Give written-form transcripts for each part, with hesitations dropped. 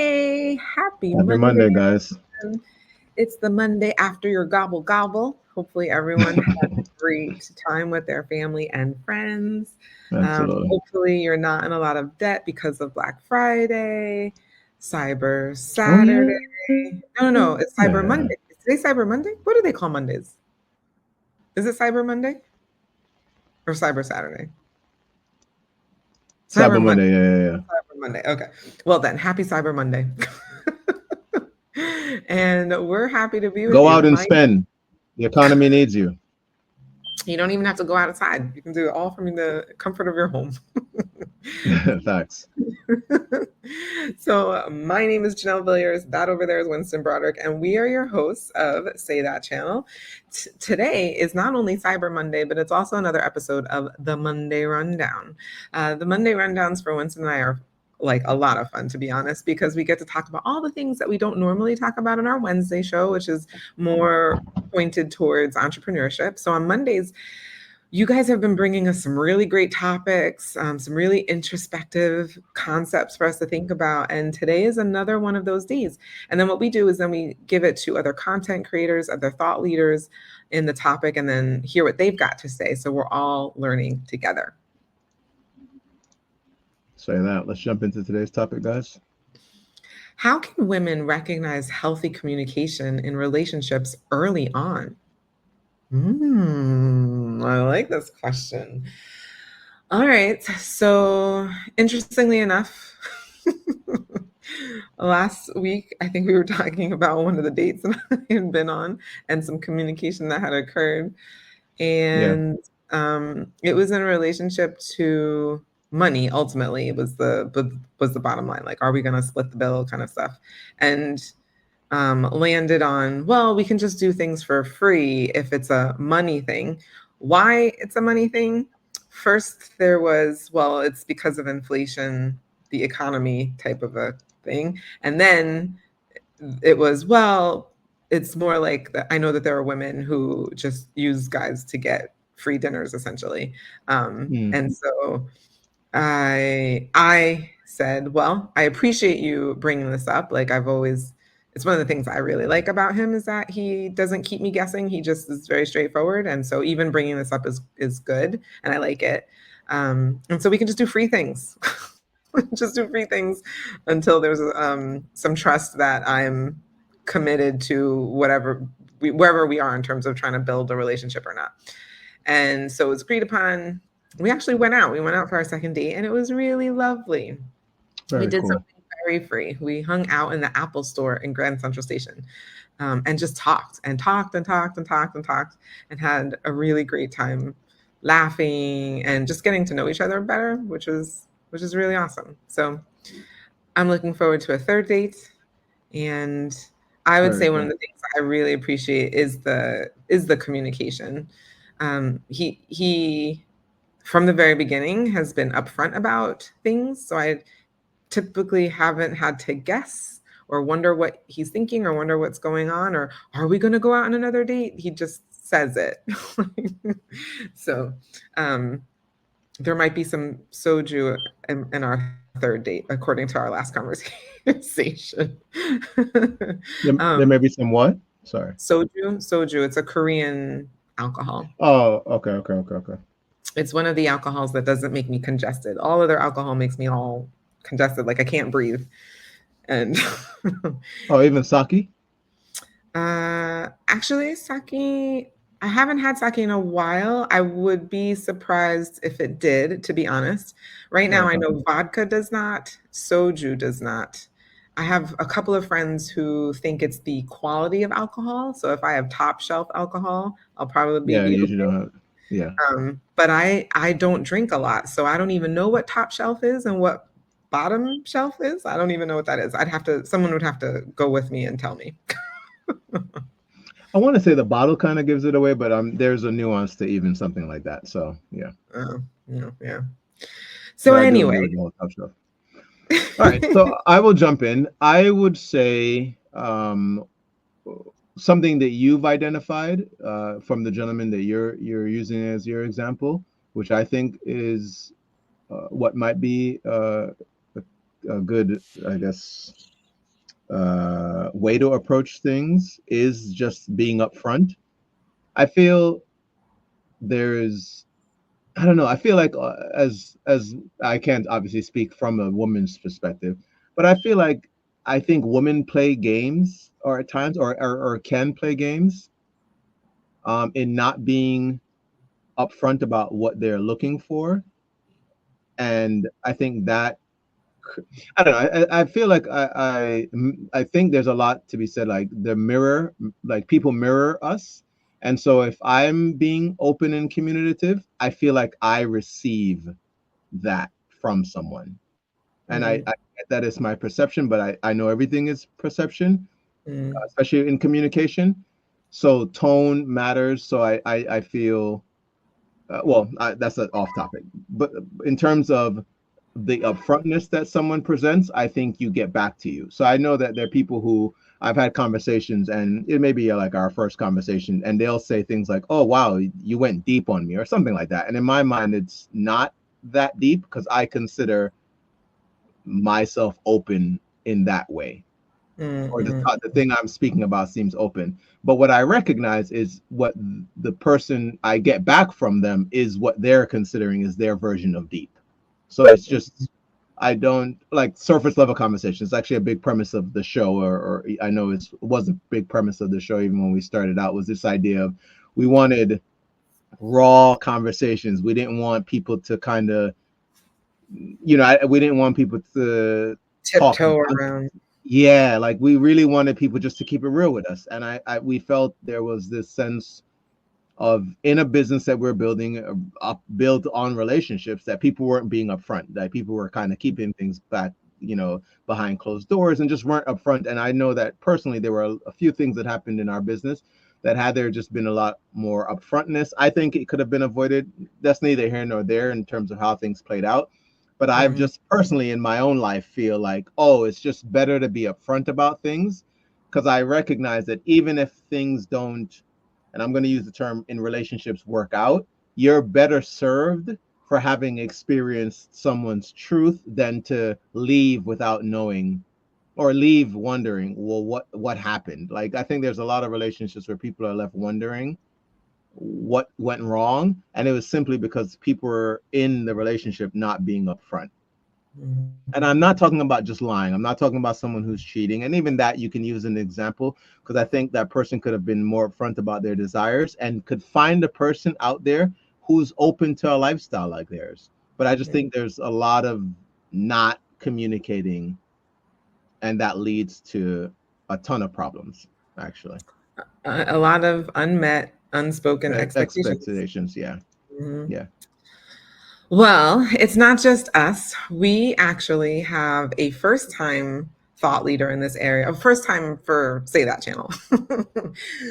Monday. Happy Happy Monday, Monday, guys. everyone. It's the Monday after your gobble gobble. Hopefully, everyone had a great time with their family and friends. Absolutely. Hopefully, you're not in a lot of debt because of Black Friday, Cyber Oh Saturday. yeah. No, it's Cyber Monday. Is today Cyber Monday? What do they call Mondays? Is it Cyber Monday or Cyber Saturday? Cyber Cyber Monday. Monday. Yeah. Cyber Monday. Okay. Well, then, happy Cyber Monday. And we're happy to be with Go you. out and spend. The economy needs you. You don't even have to go outside. You can do it all from the comfort of your home. Facts. So, my name is Janelle Villiers. That over there is Winston Broderick, and we are your hosts of SayThat channel. Today is not only Cyber Monday, but it's also another episode of the Monday Rundown. The Monday Rundowns for Winston and I are like a lot of fun, to be honest, because we get to talk about all the things that we don't normally talk about in our Wednesday show, which is more pointed towards entrepreneurship. So on Mondays, you guys have been bringing us some really great topics, some really introspective concepts for us to think about. And today is another one of those days. And then what we do is then we give it to other content creators, other thought leaders in the topic, and then hear what they've got to say. So we're all learning together. Say that. Let's jump into today's topic, guys. How can women recognize healthy communication in relationships early on? I like this question. All right. So, interestingly enough, last week, I think we were talking about one of the dates that I had been on and some communication that had occurred. Yeah. And it was in relationship to money. Ultimately, it was the bottom line. Like, are we going to split the bill kind of stuff? And landed on, well, we can just do things for free if it's a money thing. Why it's a money thing? First, there was, well, it's because of inflation, the economy type of a thing. And then it was, well, it's more like I know that there are women who just use guys to get free dinners, essentially. And so I said, well, I appreciate you bringing this up. Like it's one of the things I really like about him is that he doesn't keep me guessing. He just is very straightforward. And so even bringing this up is good, and I like it. And so we can just do free things, just do free things until there's some trust that I'm committed to wherever we are in terms of trying to build a relationship or not. And so it was agreed upon. We actually went out. We went out for our second date, and it was really lovely. We did Cool. something very free. We hung out in the Apple store in Grand Central Station, and just talked and talked and talked and talked and talked and had a really great time laughing and just getting to know each other better, which is really awesome. So I'm looking forward to a third date. And I would say one of the things I really appreciate is the communication. He from the very beginning has been upfront about things, so I typically haven't had to guess or wonder what he's thinking or wonder what's going on or are we going to go out on another date. He just says it. So there might be some soju in our third date, according to our last conversation. There may be some what? Sorry. Soju. It's a Korean alcohol. Oh, okay. It's one of the alcohols that doesn't make me congested. All other alcohol makes me all congested, like I can't breathe. And oh, even sake? Actually, sake, I haven't had sake in a while. I would be surprised if it did, to be honest. Right now, I know vodka does not, soju does not. I have a couple of friends who think it's the quality of alcohol. So if I have top shelf alcohol, I'll probably be usually okay. don't have. Yeah. But I don't drink a lot, so I don't even know what top shelf is and what bottom shelf is. I don't even know what that is. Someone would have to go with me and tell me. I want to say the bottle kind of gives it away, but there's a nuance to even something like that. So yeah. Yeah. So anyway. All right. So I will jump in. I would say something that you've identified from the gentleman that you're using as your example, which I think is what might be a good, I guess, way to approach things is just being upfront. I feel there's, I don't know. I feel like as I can't obviously speak from a woman's perspective, but I feel like I think women play games or at times or can play games in not being upfront about what they're looking for, and I think that I don't know. I feel like I think there's a lot to be said. Like the mirror, like people mirror us, and so if I'm being open and communicative, I feel like I receive that from someone, and I Mm, that is my perception, but I know everything is perception, mm, especially in communication. So tone matters. So I feel that's an off topic, but in terms of the upfrontness that someone presents, I think you get back to you. So I know that there are people who I've had conversations, and it may be like our first conversation, and they'll say things like, "Oh, wow, you went deep on me," or something like that. And in my mind, it's not that deep because I consider myself open in that way, mm, or mm, the thing I'm speaking about seems open. But what I recognize is what the person I get back from them is what they're considering is their version of deep. So it's just I don't like surface level conversations. It's actually a big premise of the show, or I know it was a big premise of the show even when we started out, was this idea of we wanted raw conversations. We didn't want people to kind of, we didn't want people to talk. tiptoe around. Yeah, like we really wanted people just to keep it real with us, and we felt there was this sense of in a business that we're building up built on relationships that people weren't being upfront, that people were kind of keeping things back, behind closed doors and just weren't upfront. And I know that personally there were a few things that happened in our business that had there just been a lot more upfrontness, I think it could have been avoided. That's neither here nor there in terms of how things played out. But I've Mm, just personally in my own life feel like, oh, it's just better to be upfront about things, because I recognize that even if things don't, and I'm going to use the term in relationships, work out, you're better served for having experienced someone's truth than to leave without knowing or leave wondering, well, what happened. Like I think there's a lot of relationships where people are left wondering what went wrong, and it was simply because people were in the relationship not being upfront. mm, And I'm not talking about just lying. I'm not talking about someone who's cheating. And even that you can use an example, because I think that person could have been more upfront about their desires and could find a person out there who's open to a lifestyle like theirs. But I just mm. think there's a lot of not communicating, and that leads to a ton of problems, actually. A lot of unmet, unspoken expectations. Expectations, yeah. Mhm. Yeah. Well, it's not just us. We actually have a first time thought leader in this area, a first time for Say That channel.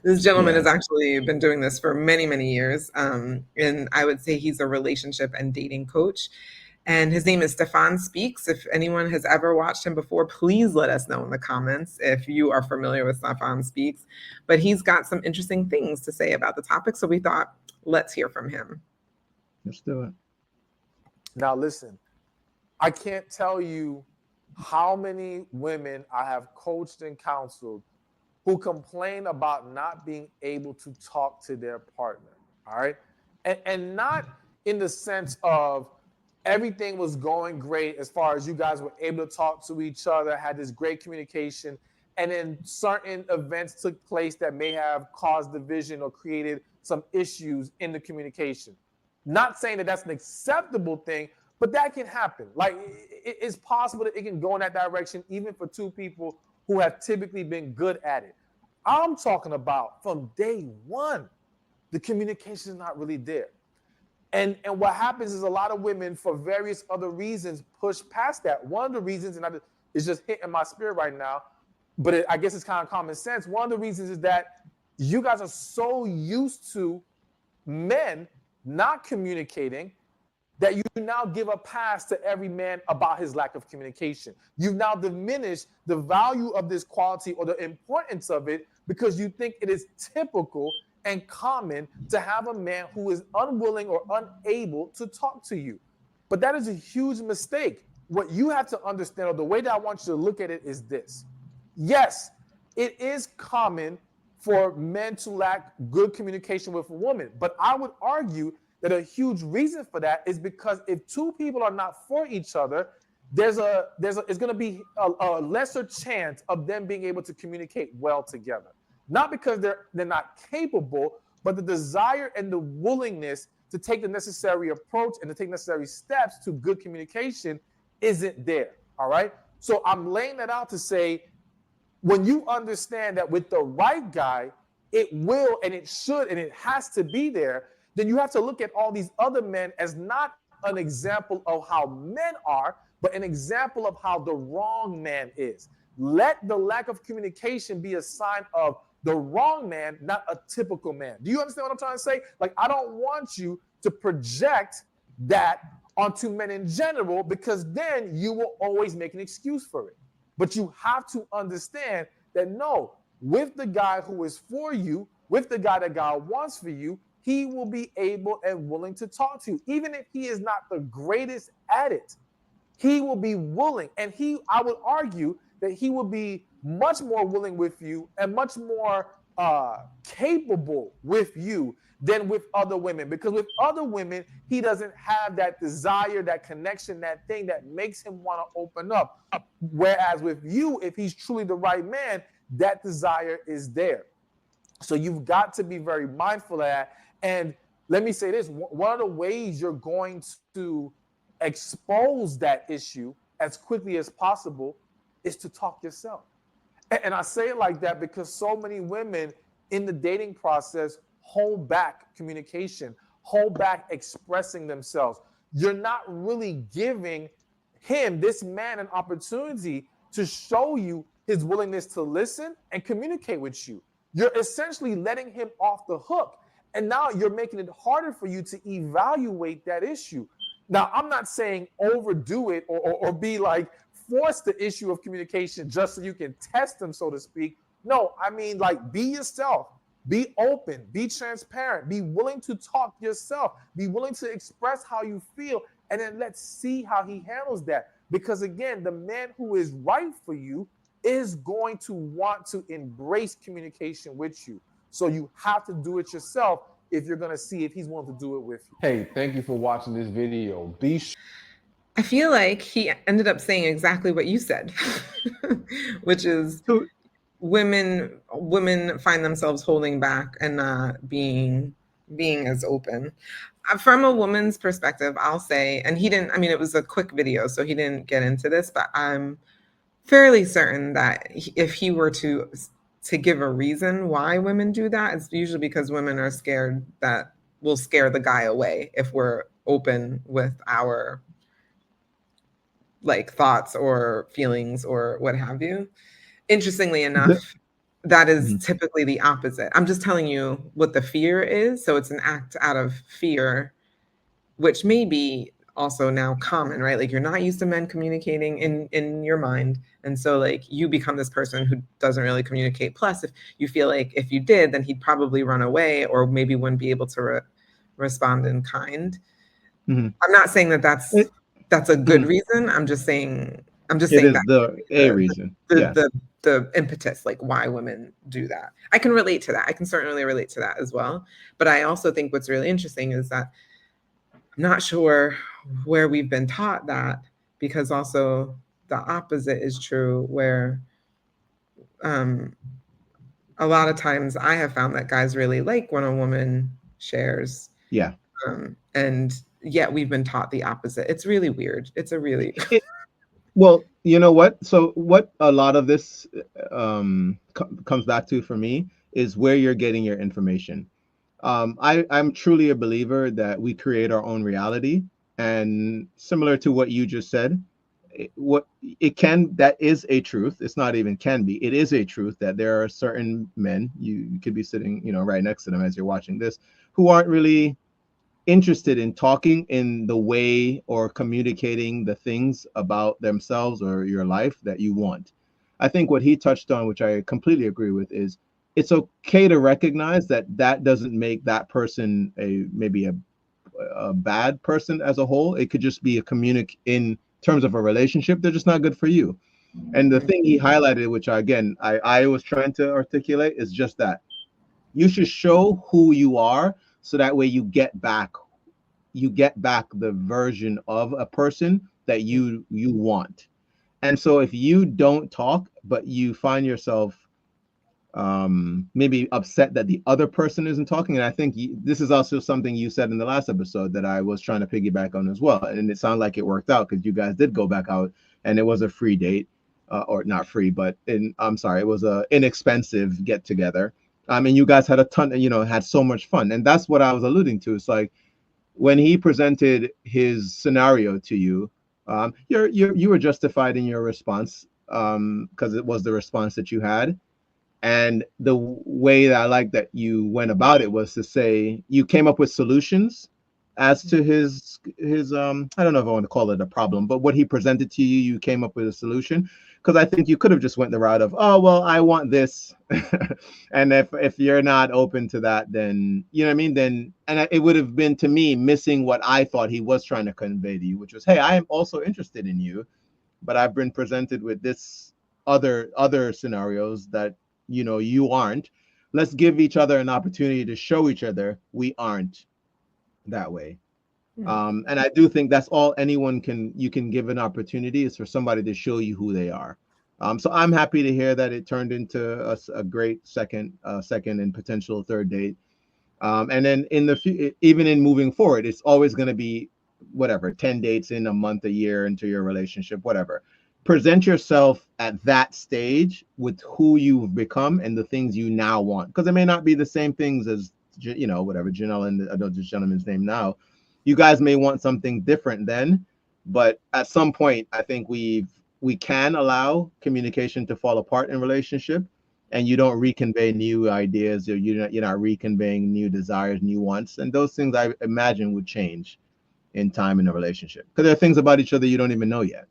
This gentleman Yeah. has actually been doing this for many, many years. And I would say he's a relationship and dating coach. And his name is Stephan Speaks. If anyone has ever watched him before, please let us know in the comments if you are familiar with Stephan Speaks. But he's got some interesting things to say about the topic. So we thought, let's hear from him. Let's do it. Now, listen, I can't tell you how many women I have coached and counseled who complain about not being able to talk to their partner. All right. And not in the sense of everything was going great as far as you guys were able to talk to each other, had this great communication, and then certain events took place that may have caused division or created some issues in the communication. Not saying that that's an acceptable thing, but that can happen. Like it's possible that it can go in that direction, even for two people who have typically been good at it. I'm talking about from day one, the communication is not really there. And what happens is a lot of women, for various other reasons, push past that. One of the reasons, and it's just hitting my spirit right now, but I guess it's kind of common sense. One of the reasons is that you guys are so used to men not communicating that you now give a pass to every man about his lack of communication. You've now diminished the value of this quality or the importance of it because you think it is typical and common to have a man who is unwilling or unable to talk to you. But that is a huge mistake. What you have to understand, or the way that I want you to look at it, is this. Yes, it is common for men to lack good communication with a woman, but I would argue that a huge reason for that is because if two people are not for each other, it's going to be a lesser chance of them being able to communicate well together. Not because they're not capable, but the desire and the willingness to take the necessary approach and to take necessary steps to good communication isn't there. All right. So I'm laying that out to say, when you understand that with the right guy, it will and it should and it has to be there, then you have to look at all these other men as not an example of how men are, but an example of how the wrong man is. Let the lack of communication be a sign of the wrong man, not a typical man. Do you understand what I'm trying to say? Like, I don't want you to project that onto men in general, because then you will always make an excuse for it. But you have to understand that no, with the guy who is for you, with the guy that God wants for you, he will be able and willing to talk to you. Even if he is not the greatest at it, he will be willing. And I would argue that he will be much more willing with you and much more capable with you than with other women. Because with other women, he doesn't have that desire, that connection, that thing that makes him want to open up. Whereas with you, if he's truly the right man, that desire is there. So you've got to be very mindful of that. And let me say this, one of the ways you're going to expose that issue as quickly as possible is to talk yourself. And I say it like that because so many women in the dating process hold back communication, hold back expressing themselves. You're not really giving this man, an opportunity to show you his willingness to listen and communicate with you. You're essentially letting him off the hook. And now you're making it harder for you to evaluate that issue. Now, I'm not saying overdo it or be like, force the issue of communication just so you can test them, so to speak. No, I mean, like, be yourself, be open, be transparent, be willing to talk yourself, be willing to express how you feel, and then let's see how he handles that. Because again, the man who is right for you is going to want to embrace communication with you. So you have to do it yourself if you're going to see if he's willing to do it with you. Hey, thank you for watching this video. Be sure. I feel like he ended up saying exactly what you said, which is women find themselves holding back and not being as open. From a woman's perspective, I'll say, and it was a quick video, so he didn't get into this, but I'm fairly certain that if he were to give a reason why women do that, it's usually because women are scared that we'll scare the guy away if we're open with our like thoughts or feelings or what have you. Interestingly enough, that is typically the opposite. I'm just telling you what the fear is. So it's an act out of fear, which may be also now common, right? Like, you're not used to men communicating in your mind. And so like you become this person who doesn't really communicate. Plus, if you feel like if you did, then he'd probably run away or maybe wouldn't be able to respond in kind. I'm not saying that that's a good reason. I'm just saying the reason. The impetus, like why women do that. I can relate to that. I can certainly relate to that as well. But I also think what's really interesting is that I'm not sure where we've been taught that, because also the opposite is true, where a lot of times I have found that guys really like when a woman shares. Yeah. And yet we've been taught the opposite. It's really weird. It's a really well, you know what? So what a lot of this comes back to for me is where you're getting your information. I'm truly a believer that we create our own reality, and similar to what you just said, that is a truth. It's not even can be. It is a truth that there are certain men, you could be sitting, right next to them as you're watching this, who aren't really interested in talking in the way or communicating the things about themselves or your life that you want. I think what he touched on, which I completely agree with, is it's okay to recognize that doesn't make that person maybe a bad person as a whole. It could just be in terms of a relationship, they're just not good for you. And the thing he highlighted, which I was trying to articulate, is just that you should show who you are, so that way you get back the version of a person that you want. And so if you don't talk, but you find yourself maybe upset that the other person isn't talking, and I think this is also something you said in the last episode that I was trying to piggyback on as well, and it sounded like it worked out because you guys did go back out, and it was a free date, or not free, but I'm sorry, it was a inexpensive get together. And you guys had a ton, had so much fun, and that's what I was alluding to. It's like when he presented his scenario to you, you were justified in your response, because it was the response that you had. And the way that I like that you went about it was to say you came up with solutions as to his I don't know if I want to call it a problem, but what he presented to you, you came up with a solution. Because I think you could have just went the route of, oh well, I want this, and if you're not open to that, then you know what I mean. Then it would have been, to me, missing what I thought he was trying to convey to you, which was, hey, I am also interested in you, but I've been presented with this other scenarios that you aren't. Let's give each other an opportunity to show each other we aren't that way. And I do think that's all you can give an opportunity, is for somebody to show you who they are. So I'm happy to hear that it turned into a great second and potential third date. And then even in moving forward, it's always going to be whatever, 10 dates in a month, a year into your relationship, whatever. Present yourself at that stage with who you've become and the things you now want, because it may not be the same things as whatever Janelle, and I don't know this gentleman's name now. You guys may want something different then, but at some point, I think we can allow communication to fall apart in relationship, and you don't reconvey new ideas, or you're not reconveying new desires, new wants, and those things I imagine would change in time in a relationship, because there are things about each other you don't even know yet.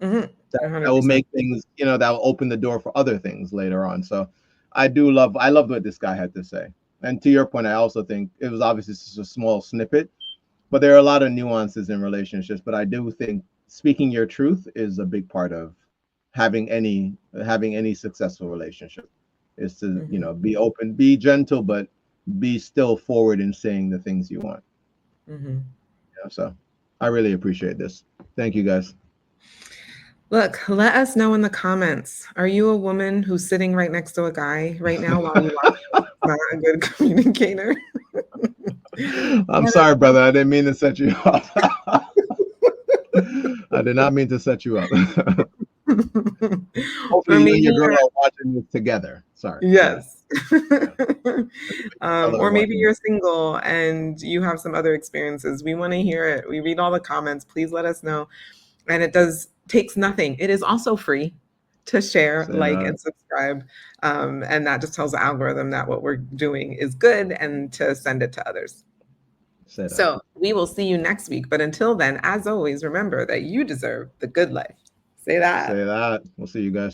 Mm-hmm. That will make things, that will open the door for other things later on. So I love what this guy had to say. And to your point, I also think it was obviously just a small snippet, but there are a lot of nuances in relationships. But I do think speaking your truth is a big part of having any successful relationship, is to be open, be gentle, but be still forward in saying the things you want. So I really appreciate this. Thank you, guys. Look, let us know in the comments. Are you a woman who's sitting right next to a guy right now while you watch not a good communicator? I'm sorry, brother. I didn't mean to set you up. I did not mean to set you up. Hopefully you and your girl are watching this together. Sorry. Yes. Or maybe you're single and you have some other experiences. We want to hear it. We read all the comments. Please let us know. And it takes nothing. It is also free to share, and subscribe. And that just tells the algorithm that what we're doing is good, and to send it to others. So we will see you next week. But until then, as always, remember that you deserve the good life. Say that. Say that. We'll see you guys.